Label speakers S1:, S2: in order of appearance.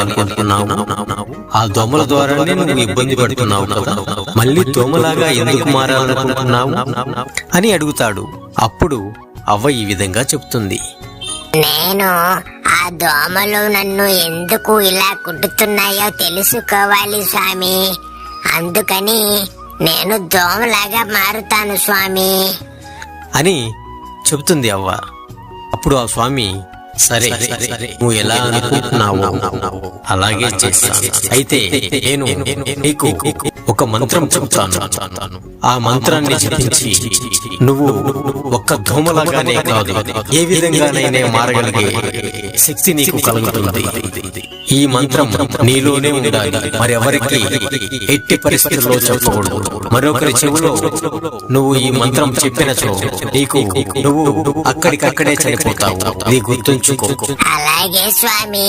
S1: అనుకుంటున్నావు. ఆ దోమల ద్వారానే నువ్వు ఇబ్బంది పడుతున్నావు కదా, మళ్ళీ దోమలాగా ఎందుకు మారాలనుకుంటున్నావు అని అడుగుతాడు. అప్పుడు అవ్వ ఈ విధంగా చెప్తుంది.
S2: నేను ఆ దోమలు నన్ను ఎందుకు ఇలా కుట్టుతున్నాయో తెలుసుకోవాలి స్వామి. అందుకని నేను దోమలాగా మారుతాను స్వామి
S1: అని చెబుతుంది అవ్వ. అప్పుడు ఆ స్వామి, సరే నువ్వు ఎలా అనుకుంటున్నావు అలాగే చేస్తాను. అయితే నేను నీకు ఒక మంత్రం చెబుతాను. ఆ మంత్రాన్ని జపించి నువ్వు ఒక్క దోమలాగానే కాదు, ఏ విధంగానైనా మారగలిగే శక్తి నీకు కలుగుతుంది. ఈ మంత్రం నీలోనే ఉండాలి, మరెవరికి ఎట్టి పరిస్థితుల్లో చెప్పకూడదు. మరొకరి చెవులో నువ్వు ఈ మంత్రం చెప్పినచో నువ్వు అక్కడికక్కడే చనిపోతావు. నీ గుర్తుంచుకో.
S2: అలాగే స్వామి.